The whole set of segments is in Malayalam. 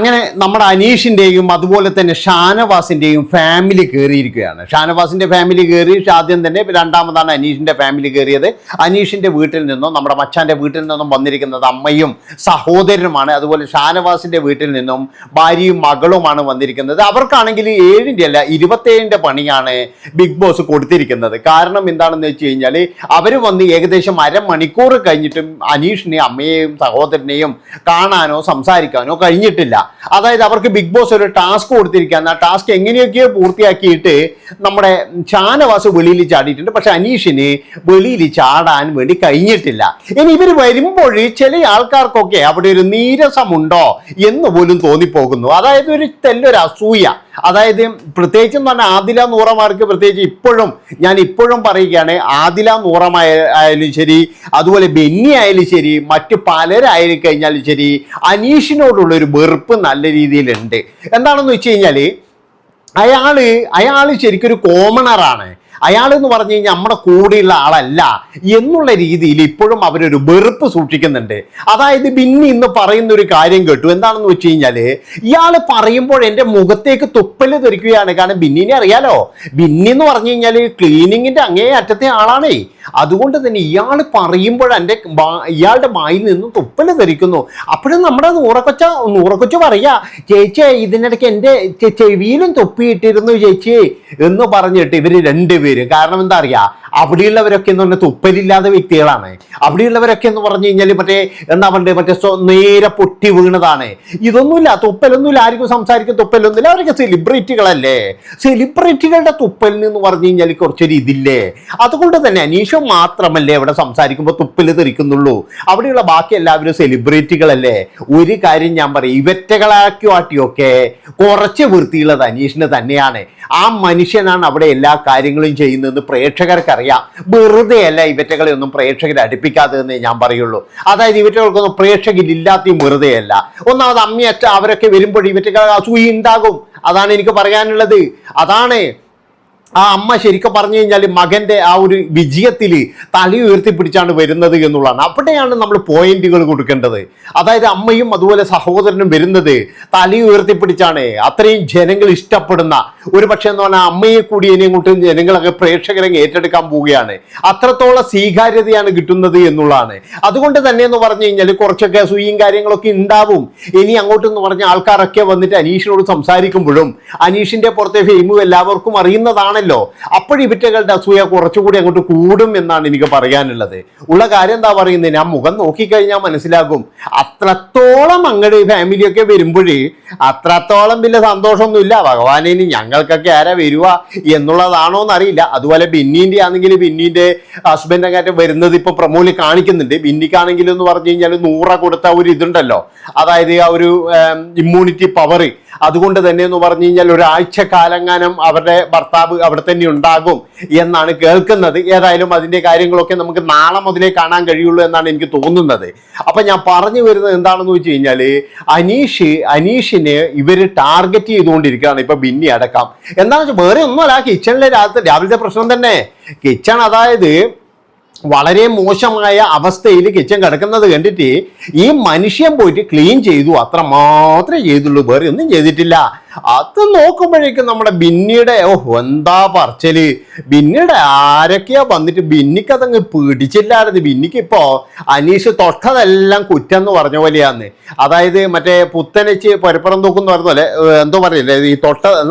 അങ്ങനെ നമ്മുടെ അനീഷിൻ്റെയും അതുപോലെ തന്നെ ഷാനവാസിൻ്റെയും ഫാമിലി കയറിയിരിക്കുകയാണ്. ഷാനവാസിൻ്റെ ഫാമിലി കയറി ആദ്യം തന്നെ, രണ്ടാമതാണ് അനീഷിൻ്റെ ഫാമിലി കയറിയത്. അനീഷിൻ്റെ വീട്ടിൽ നിന്നും നമ്മുടെ മച്ചാൻ്റെ വീട്ടിൽ നിന്നും വന്നിരിക്കുന്നത് അമ്മയും സഹോദരനുമാണ്. അതുപോലെ ഷാനവാസിൻ്റെ വീട്ടിൽ നിന്നും ഭാര്യയും മകളുമാണ് വന്നിരിക്കുന്നത്. അവർക്കാണെങ്കിൽ 7ൻ്റെ അല്ല 27ൻ്റെ പണിയാണ് ബിഗ് ബോസ് കൊടുത്തിരിക്കുന്നത്. കാരണം എന്താണെന്ന് വെച്ച് കഴിഞ്ഞാൽ അവർ വന്ന് ഏകദേശം അരമണിക്കൂർ കഴിഞ്ഞിട്ടും അനീഷിനെയും അമ്മയെയും സഹോദരനെയും കാണാനോ സംസാരിക്കാനോ കഴിഞ്ഞിട്ടില്ല. അതായത് അവർക്ക് ബിഗ് ബോസ് ഒരു ടാസ്ക് കൊടുത്തിരിക്കുകയാണ്. ആ ടാസ്ക് എങ്ങനെയൊക്കെയോ പൂർത്തിയാക്കിയിട്ട് നമ്മുടെ ഷാനവാസ് വെളിയിൽ ചാടിയിട്ടുണ്ട്. പക്ഷെ അനീഷിന് വെളിയിൽ ചാടാൻ വേണ്ടി കഴിഞ്ഞിട്ടില്ല. ഇനി ഇവർ വരുമ്പോൾ ചില ആൾക്കാർക്കൊക്കെ അവിടെ ഒരു നീരസമുണ്ടോ എന്ന് പോലും തോന്നിപ്പോകുന്നു. അതായത് ഒരു തെല്ലൊരു അസൂയ. അതായത് പ്രത്യേകിച്ചും തന്നെ ആദില നൂറമാർക്ക് പ്രത്യേകിച്ച് ഞാൻ ഇപ്പോഴും പറയുകയാണ്, ആദില നൂറമായാലും ശരി, അതുപോലെ ബെന്നി ആയാലും ശരി, മറ്റു പലരായാലും കഴിഞ്ഞാലും ശരി, അനീഷിനോടുള്ളൊരു വെറുപ്പ് നല്ല രീതിയിലുണ്ട്. എന്താണെന്ന് വെച്ച് കഴിഞ്ഞാൽ അയാൾ ശരിക്കൊരു കോമണറാണ്. അയാൾ എന്ന് പറഞ്ഞു കഴിഞ്ഞാൽ നമ്മുടെ കൂടെയുള്ള ആളല്ല എന്നുള്ള രീതിയിൽ ഇപ്പോഴും അവരൊരു വെറുപ്പ് സൂക്ഷിക്കുന്നുണ്ട്. അതായത് ബിന്നി ഇന്ന് പറയുന്ന ഒരു കാര്യം കേട്ടു. എന്താണെന്ന് വെച്ച് കഴിഞ്ഞാൽ ഇയാൾ പറയുമ്പോൾ എൻ്റെ മുഖത്തേക്ക് തുപ്പല് തെറിക്കുകയാണ്. കാരണം ബിന്നിനെ അറിയാലോ, ബിന്നി എന്ന് പറഞ്ഞു കഴിഞ്ഞാൽ ക്ലീനിങ്ങിൻ്റെ അങ്ങേ അറ്റത്തെ ആളാണേ. അതുകൊണ്ട് തന്നെ ഇയാൾ പറയുമ്പോൾ ഇയാളുടെ വായിൽ നിന്നും തുപ്പല് തെറിക്കുന്നു. അപ്പോഴും നമ്മുടെ നൂറക്കൊച്ച പറയാ, ചേച്ചി ഇതിനിടയ്ക്ക് എൻ്റെ ചെവിയിലും തുപ്പിയിട്ടിരുന്നു ചേച്ചി എന്ന് പറഞ്ഞിട്ട് ഇവർ രണ്ടുപേരും. കാരണം എന്താ അറിയാ, അവിടെയുള്ളവരൊക്കെ എന്ന് പറഞ്ഞാൽ തുപ്പലില്ലാത്ത വ്യക്തികളാണ്. അവിടെയുള്ളവരൊക്കെ എന്ന് പറഞ്ഞു കഴിഞ്ഞാൽ എന്താ പറയുക, നേരെ പൊട്ടി വീണതാണ്. ഇതൊന്നുമില്ല, തുപ്പലൊന്നുമില്ല, ആർക്കും സംസാരിക്കും തുപ്പലൊന്നുമില്ല. അവരൊക്കെ സെലിബ്രിറ്റികളല്ലേ. സെലിബ്രിറ്റികളുടെ തുപ്പലിന് എന്ന് പറഞ്ഞു കഴിഞ്ഞാൽ കുറച്ചൊരു ഇതില്ലേ. അതുകൊണ്ട് തന്നെ അനീഷ് മാത്രമല്ലേ ഇവിടെ സംസാരിക്കുമ്പോൾ തുപ്പല് തെറിക്കുന്നുള്ളൂ. അവിടെയുള്ള ബാക്കി എല്ലാവരും സെലിബ്രിറ്റികളല്ലേ. ഒരു കാര്യം ഞാൻ പറയും, ഇവറ്റകളാക്കിയൊക്കെ കുറച്ച് വൃത്തിയുള്ളത് അനീഷിന് തന്നെയാണ്. ആ മനുഷ്യനാണ് അവിടെ എല്ലാ കാര്യങ്ങളും ചെയ്യുന്നതെന്ന് പ്രേക്ഷകർക്കറിയാം. വെറുതെ അല്ല ഇവറ്റകളെ ഒന്നും പ്രേക്ഷകരെ അടുപ്പിക്കാത്തതെന്നേ ഞാൻ പറയുള്ളൂ. അതായത് ഇവറ്റകൾക്കൊന്നും പ്രേക്ഷകരില്ലാത്തയും വെറുതെ അല്ല. ഒന്നാമത് അമ്മയറ്റ അവരൊക്കെ വരുമ്പോൾ ഇവറ്റകൾ അസൂയ ഉണ്ടാകും. അതാണ് എനിക്ക് പറയാനുള്ളത്. അതാണ് ആ അമ്മ ശരിക്കും പറഞ്ഞു കഴിഞ്ഞാൽ മകൻ്റെ ആ ഒരു വിജയത്തിൽ തല ഉയർത്തിപ്പിടിച്ചാണ് വരുന്നത് എന്നുള്ളതാണ്. അവിടെയാണ് നമ്മൾ പോയിന്റുകൾ കൊടുക്കേണ്ടത്. അതായത് അമ്മയും അതുപോലെ സഹോദരനും വരുന്നത് തല ഉയർത്തിപ്പിടിച്ചാണ്. അത്രയും ജനങ്ങൾ ഇഷ്ടപ്പെടുന്ന ഒരു പക്ഷേ എന്ന് പറഞ്ഞാൽ അമ്മയെ കൂടി ഇനിയും കൂട്ടി ജനങ്ങളൊക്കെ പ്രേക്ഷകരെ ഏറ്റെടുക്കാൻ പോവുകയാണ്. അത്രത്തോളം സ്വീകാര്യതയാണ് കിട്ടുന്നത് എന്നുള്ളതാണ്. അതുകൊണ്ട് തന്നെ എന്ന് പറഞ്ഞു കഴിഞ്ഞാൽ കുറച്ചൊക്കെ അസൂയയും കാര്യങ്ങളൊക്കെ ഉണ്ടാവും. ഇനി അങ്ങോട്ടെന്ന് പറഞ്ഞ ആൾക്കാരൊക്കെ വന്നിട്ട് അനീഷിനോട് സംസാരിക്കുമ്പോഴും അനീഷിന്റെ പുറത്തെ ഫെയിമും എല്ലാവർക്കും അറിയുന്നതാണ്. അപ്പോഴിവറ്റകളുടെ അസൂയ കുറച്ചുകൂടി അങ്ങോട്ട് കൂടും എന്നാണ് എനിക്ക് പറയാനുള്ളത്. ഉള്ള കാര്യം എന്താ പറയുന്നത്, ഞാൻ മുഖം നോക്കിക്കഴിഞ്ഞാൽ മനസ്സിലാകും. അത്രത്തോളം അങ്ങടെ ഫാമിലിയൊക്കെ വരുമ്പോഴേ അത്രത്തോളം വലിയ സന്തോഷമൊന്നുമില്ല. ഭഗവാനെ ഞങ്ങൾക്കൊക്കെ ആരാ വരുക എന്നുള്ളതാണോ എന്നറിയില്ല. അതുപോലെ ബിന്നീൻ്റെ ആണെങ്കിൽ ബിന്നീൻ്റെ ഹസ്ബൻഡ് അങ്ങാറ്റം വരുന്നത് ഇപ്പോൾ പ്രമോല് കാണിക്കുന്നുണ്ട്. ബിന്നിക്കാണെങ്കിലും എന്ന് പറഞ്ഞു കഴിഞ്ഞാൽ 100 കൊടുത്ത ഒരു ഇതുണ്ടല്ലോ, അതായത് ആ ഒരു ഇമ്മ്യൂണിറ്റി പവർ. അതുകൊണ്ട് തന്നെ എന്ന് പറഞ്ഞു കഴിഞ്ഞാൽ ഒരാഴ്ച കാലങ്ങാനം അവരുടെ ഭർത്താവ് അവിടെ തന്നെ ഉണ്ടാകും എന്നാണ് കേൾക്കുന്നത്. ഏതായാലും അതിൻ്റെ കാര്യങ്ങളൊക്കെ നമുക്ക് നാളെ മുതലേ കാണാൻ കഴിയുള്ളൂ എന്നാണ് എനിക്ക് തോന്നുന്നത്. അപ്പം ഞാൻ പറഞ്ഞു വരുന്നത് എന്താണെന്ന് വെച്ച് കഴിഞ്ഞാൽ അനീഷിനെ ഇവർ ടാർഗറ്റ് ചെയ്തുകൊണ്ടിരിക്കുകയാണ് ഇപ്പം ബിന്നി അടക്കം. എന്താണെന്ന് വെച്ചാൽ വേറെ ഒന്നുമല്ല, കിച്ചണിലെ രാവിലത്തെ പ്രശ്നം തന്നെ. കിച്ചൺ അതായത് വളരെ മോശമായ അവസ്ഥയിൽ കിച്ചൺ കിടക്കുന്നത് കണ്ടിട്ട് ഈ മനുഷ്യൻ പോയിട്ട് ക്ലീൻ ചെയ്തു, അത്ര മാത്രമേ ചെയ്തുള്ളൂ, വേറെ ഒന്നും ചെയ്തിട്ടില്ല. അത് നോക്കുമ്പോഴേക്കും നമ്മുടെ ബിന്നിയുടെ എന്താ പറച്ചല്, ബിന്നിയുടെ ആരൊക്കെയാ വന്നിട്ട് ബിന്നിക്ക് അതങ്ങ് പിടിച്ചില്ലായിരുന്നു. ബിന്നിക്ക് ഇപ്പോ അനീഷ് തൊട്ടതെല്ലാം കുറ്റം എന്ന് പറഞ്ഞ പോലെയാന്ന്. അതായത് മറ്റേ പുത്തനച്ച് പരപ്പുറം തൂക്കെന്ന് പറഞ്ഞ പോലെ എന്തോ പറയില്ലേ, ഈ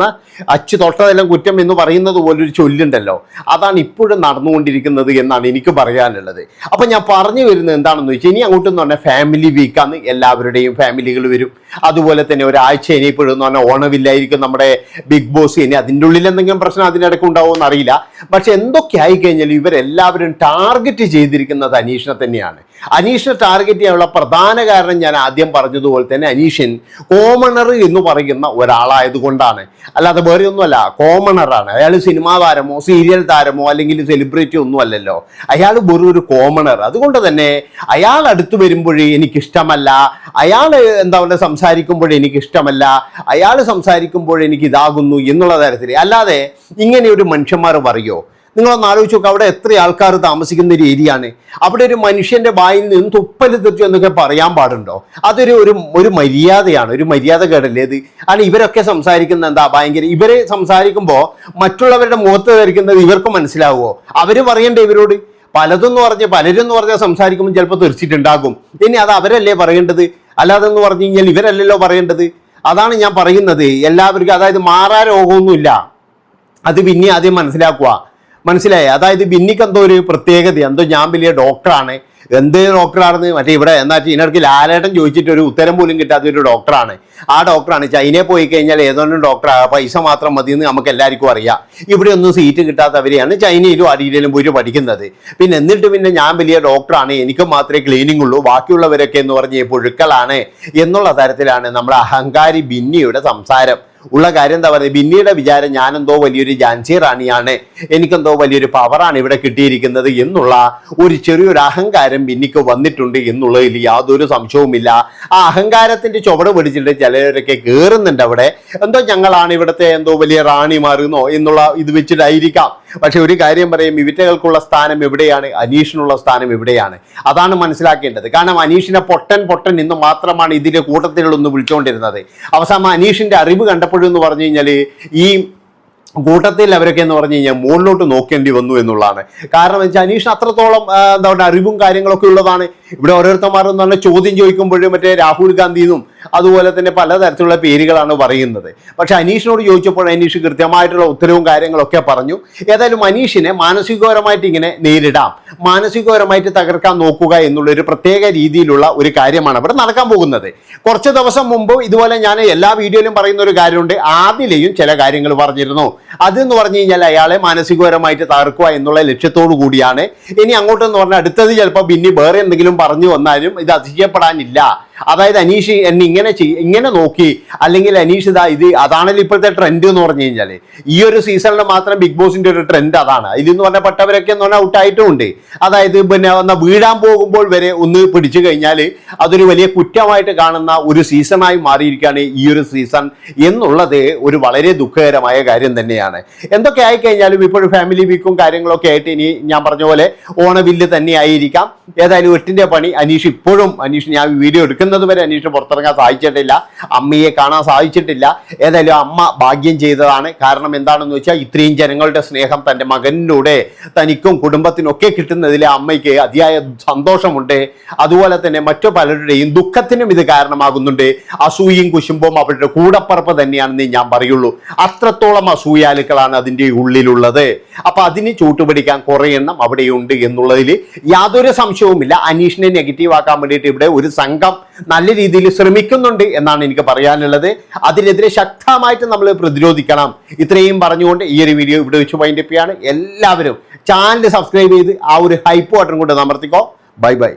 അച്ചു തൊട്ടതെല്ലാം കുറ്റം എന്ന് പറയുന്നത് പോലൊരു ചൊല്ലുണ്ടല്ലോ, അതാണ് ഇപ്പോഴും നടന്നുകൊണ്ടിരിക്കുന്നത് എന്നാണ് എനിക്ക് പറയാനുള്ളത്. അപ്പൊ ഞാൻ പറഞ്ഞു വരുന്നത് എന്താണെന്ന് വെച്ചാൽ ഇനി അങ്ങോട്ടെന്ന് പറഞ്ഞാൽ ഫാമിലി വീക്കാന്ന് എല്ലാവരുടെയും ഫാമിലികൾ വരും. അതുപോലെ തന്നെ ഒരാഴ്ച ഇനിയിപ്പോഴും എന്ന് പറഞ്ഞാൽ ഓണമില്ലായിരിക്കും നമ്മുടെ ബിഗ് ബോസ്. ഇനി അതിൻ്റെ ഉള്ളിൽ എന്തെങ്കിലും പ്രശ്നം അതിനിടയ്ക്ക് ഉണ്ടാവുമെന്ന് അറിയില്ല. പക്ഷെ എന്തൊക്കെ ആയിക്കഴിഞ്ഞാലും ഇവരെല്ലാവരും ടാർഗറ്റ് ചെയ്തിരിക്കുന്നത് അനീഷിനെ തന്നെയാണ്. അനീഷിനെ ടാർഗറ്റ് ചെയ്യാനുള്ള പ്രധാന കാരണം ഞാൻ ആദ്യം പറഞ്ഞതുപോലെ തന്നെ അനീഷൻ കോമണർ എന്ന് പറയുന്ന ഒരാളായതുകൊണ്ടാണ്. അല്ലാതെ വേറെ ഒന്നുമല്ല, കോമണറാണ് അയാൾ. സിനിമാ താരമോ സീരിയൽ താരമോ അല്ലെങ്കിൽ സെലിബ്രിറ്റി ഒന്നും അല്ലല്ലോ, അയാൾ വെറും ഒരു കോമണർ. അതുകൊണ്ട് തന്നെ അയാൾ അടുത്ത് വരുമ്പോഴേ എനിക്കിഷ്ടമല്ല, അയാൾ എന്താ പറയുക സംസാരിക്കുമ്പോഴേ എനിക്കിഷ്ടമല്ല, അയാൾ സംസാരിക്കുമ്പോൾ എനിക്ക് ഇതാകുന്നു എന്നുള്ള തരത്തിൽ. അല്ലാതെ ഇങ്ങനെ ഒരു മനുഷ്യന്മാർ പറയോ? നിങ്ങളൊന്ന് ആലോചിച്ച് നോക്കുക, അവിടെ എത്ര ആൾക്കാർ താമസിക്കുന്ന ഒരു ഏരിയ ആണ്. അവിടെ ഒരു മനുഷ്യന്റെ വായിൽ നിന്ന് തുപ്പല് തെറ്റു എന്നൊക്കെ പറയാൻ പാടുണ്ടോ? അതൊരു ഒരു മര്യാദയാണ്, ഒരു മര്യാദ കേടല്ലേ ഇത്? ആണ് ഇവരൊക്കെ സംസാരിക്കുന്ന എന്താ ഭയങ്കര, ഇവരെ സംസാരിക്കുമ്പോൾ മറ്റുള്ളവരുടെ മുഖത്ത് ധരിക്കുന്നത് ഇവർക്ക് മനസ്സിലാവുമോ? അവര് പറയണ്ടേ ഇവരോട്? പലരും എന്ന് പറഞ്ഞാൽ സംസാരിക്കുമ്പോൾ ചിലപ്പോൾ തെറിച്ചിട്ടുണ്ടാകും. ഇനി അത് അവരല്ലേ പറയേണ്ടത്, അല്ലാതെ എന്ന് പറഞ്ഞു കഴിഞ്ഞാൽ ഇവരല്ലല്ലോ പറയേണ്ടത്. അതാണ് ഞാൻ പറയുന്നത്. എല്ലാവർക്കും അതായത് മാറാ രോഗമൊന്നുമില്ല, അത് പിന്നെ ആദ്യം മനസ്സിലായി. അതായത് ബിന്നിക്ക് എന്തോ ഒരു പ്രത്യേകത, എന്തോ ഞാൻ വലിയ ഡോക്ടറാണ്, എന്ത് ഡോക്ടറാണെന്ന് മറ്റേ ഇവിടെ എന്നാ ഇതിനിടയ്ക്ക് ലാലേട്ടൻ ചോദിച്ചിട്ട് ഒരു ഉത്തരം പോലും കിട്ടാത്ത ഒരു ഡോക്ടറാണ്. ആ ഡോക്ടറാണ് ചൈനയിൽ പോയി കഴിഞ്ഞാൽ ഏതോന്നും ഡോക്ടർ പൈസ മാത്രം മതി എന്ന് നമുക്ക് എല്ലാവർക്കും അറിയാം. ഇവിടെ ഒന്നും സീറ്റ് കിട്ടാത്തവരെയാണ് ചൈനയിലും അടിയിലും പോയി പഠിക്കുന്നത്. പിന്നെ ഞാൻ വലിയ ഡോക്ടറാണ്, എനിക്ക് മാത്രമേ ക്ലീനിങ് ഉള്ളൂ, ബാക്കിയുള്ളവരൊക്കെ എന്ന് പറഞ്ഞ് പുഴുക്കളാണ് എന്നുള്ള തരത്തിലാണ് നമ്മുടെ അഹങ്കാരി ബിന്നിയുടെ സംസാരം. ഉള്ള കാര്യം എന്താ പറയുക, ബിന്നിയുടെ വിചാരം ഞാനെന്തോ വലിയൊരു ഝാൻസി റാണിയാണ്, എനിക്കെന്തോ വലിയൊരു പവറാണ് ഇവിടെ കിട്ടിയിരിക്കുന്നത് എന്നുള്ള ഒരു ചെറിയൊരു അഹങ്കാരം ബിന്നിക്ക് വന്നിട്ടുണ്ട് എന്നുള്ളതിൽ യാതൊരു സംശയവുമില്ല. ആ അഹങ്കാരത്തിന്റെ ചുവട് പിടിച്ചിട്ട് ചിലരൊക്കെ കയറുന്നുണ്ട് അവിടെ. എന്തോ ഞങ്ങളാണ് ഇവിടുത്തെ എന്തോ വലിയ റാണിമാരുന്നോ എന്നുള്ള ഇത് വെച്ചിട്ടായിരിക്കാം. പക്ഷെ ഒരു കാര്യം പറയും, ഇവറ്റകൾക്കുള്ള സ്ഥാനം എവിടെയാണ്, അനീഷിനുള്ള സ്ഥാനം എവിടെയാണ്? അതാണ് മനസ്സിലാക്കേണ്ടത്. കാരണം അനീഷിനെ പൊട്ടൻ എന്ന് മാത്രമാണ് ഇതിന്റെ കൂട്ടത്തിലൊന്ന് വിളിച്ചുകൊണ്ടിരുന്നത്. അവസാനം അനീഷിന്റെ അറിവ് കണ്ടപ്പോഴെന്ന് പറഞ്ഞു കഴിഞ്ഞാൽ ഈ കൂട്ടത്തിൽ അവരൊക്കെ എന്ന് പറഞ്ഞു കഴിഞ്ഞാൽ മുകളിലോട്ട് നോക്കേണ്ടി വന്നു എന്നുള്ളതാണ്. കാരണം വെച്ചാൽ അനീഷിന് അത്രത്തോളം എന്താ പറയുക അറിവും കാര്യങ്ങളൊക്കെ ഉള്ളതാണ്. ഇവിടെ ഓരോരുത്തന്മാരെന്ന് പറഞ്ഞാൽ ചോദ്യം ചോദിക്കുമ്പോഴും മറ്റേ രാഹുൽ ഗാന്ധിന്നും അതുപോലെ തന്നെ പലതരത്തിലുള്ള പേരുകളാണ് പറയുന്നത്. പക്ഷെ അനീഷിനോട് ചോദിച്ചപ്പോൾ അനീഷ് കൃത്യമായിട്ടുള്ള ഉത്തരവും കാര്യങ്ങളൊക്കെ പറഞ്ഞു. ഏതായാലും അനീഷിനെ മാനസികപരമായിട്ട് ഇങ്ങനെ നേരിടാം, മാനസികപരമായിട്ട് തകർക്കാൻ നോക്കുക എന്നുള്ളൊരു പ്രത്യേക രീതിയിലുള്ള ഒരു കാര്യമാണ് ഇവിടെ നടക്കാൻ പോകുന്നത്. കുറച്ച് ദിവസം മുമ്പ് ഇതുപോലെ ഞാൻ എല്ലാ വീഡിയോയിലും പറയുന്ന ഒരു കാര്യമുണ്ട്, ആദിലെയും ചില കാര്യങ്ങൾ പറഞ്ഞിരുന്നു. അതെന്ന് പറഞ്ഞു കഴിഞ്ഞാൽ അയാളെ മാനസികപരമായിട്ട് തകർക്കുക എന്നുള്ള ലക്ഷ്യത്തോടു കൂടിയാണ്. ഇനി അങ്ങോട്ടെന്ന് പറഞ്ഞാൽ അടുത്തത് ചിലപ്പോൾ പിന്നെ വേറെ എന്തെങ്കിലും പറഞ്ഞു വന്നാലും ഇത് അതിശയപ്പെടാനില്ല. അതായത് അനീഷ് എന്നെ ഇങ്ങനെ നോക്കി, അല്ലെങ്കിൽ അനീഷ് അതാണല്ലോ ഇപ്പോഴത്തെ ട്രെൻഡ് എന്ന് പറഞ്ഞു കഴിഞ്ഞാൽ. ഈ ഒരു സീസണിൽ മാത്രം ബിഗ് ബോസിന്റെ ഒരു ട്രെൻഡ് അതാണ്. ഇതിന്ന് പറഞ്ഞ പെട്ടവരൊക്കെ എന്ന് പറഞ്ഞാൽ ഔട്ടായിട്ടുമുണ്ട്. അതായത് പിന്നെ വീഴാൻ പോകുമ്പോൾ വരെ ഒന്ന് പിടിച്ചു കഴിഞ്ഞാൽ അതൊരു വലിയ കുറ്റമായിട്ട് കാണുന്ന ഒരു സീസണായി മാറിയിരിക്കുകയാണ് ഈ ഒരു സീസൺ എന്നുള്ളത് ഒരു വളരെ ദുഃഖകരമായ കാര്യം തന്നെയാണ്. എന്തൊക്കെ ആയിക്കഴിഞ്ഞാലും ഇപ്പോഴും ഫാമിലി വീക്കും കാര്യങ്ങളൊക്കെ ആയിട്ട് ഇനി ഞാൻ പറഞ്ഞ പോലെ ഓണവില്ല് തന്നെ ആയിരിക്കാം. ഏതായാലും 8ന്റെ പണി അനീഷ് ഞാൻ വീഡിയോ എടുക്കുന്നത് വരെ അനീഷ് പുറത്തിറങ്ങാൻ സാധിച്ചിട്ടില്ല, അമ്മയെ കാണാൻ സാധിച്ചിട്ടില്ല. ഏതായാലും അമ്മ ഭാഗ്യം ചെയ്തതാണ്. കാരണം എന്താണെന്ന് വെച്ചാൽ ഇത്രയും ജനങ്ങളുടെ സ്നേഹം തൻ്റെ മകനിലൂടെ തനിക്കും കുടുംബത്തിനൊക്കെ കിട്ടുന്നതിൽ അമ്മയ്ക്ക് അതിയായ സന്തോഷമുണ്ട്. അതുപോലെ തന്നെ മറ്റു പലരുടെയും ദുഃഖത്തിനും ഇത് കാരണമാകുന്നുണ്ട്. അസൂയയും കുശുമ്പും അവരുടെ കൂടപ്പറപ്പ് തന്നെയാണെന്ന് ഞാൻ പറയുള്ളൂ. അത്രത്തോളം അസൂയാലുക്കളാണ് അതിൻ്റെ ഉള്ളിലുള്ളത്. അപ്പൊ അതിന് ചൂട്ടുപിടിക്കാൻ കുറെ എണ്ണം അവിടെയുണ്ട് എന്നുള്ളതിൽ യാതൊരു സംശയവുമില്ല. അനീഷിനെ നെഗറ്റീവ് ആക്കാൻ വേണ്ടിയിട്ട് ഇവിടെ ഒരു സംഘം നല്ല രീതിയിൽ ശ്രമിക്കുന്നുണ്ട് എന്നാണ് എനിക്ക് പറയാനുള്ളത്. അതിനെതിരെ ശക്തമായിട്ട് നമ്മൾ പ്രതിരോധിക്കണം. ഇത്രയും പറഞ്ഞുകൊണ്ട് ഈ ഒരു വീഡിയോ ഇവിടെ വെച്ച് വൈൻഡപ്പ് ചെയ്യാണ്. എല്ലാവരും ചാനൽ സബ്സ്ക്രൈബ് ചെയ്ത് ആ ഒരു ഹൈപ്പ് ബട്ടൺ കൊണ്ട് അമർത്തിക്കോ. Bye bye.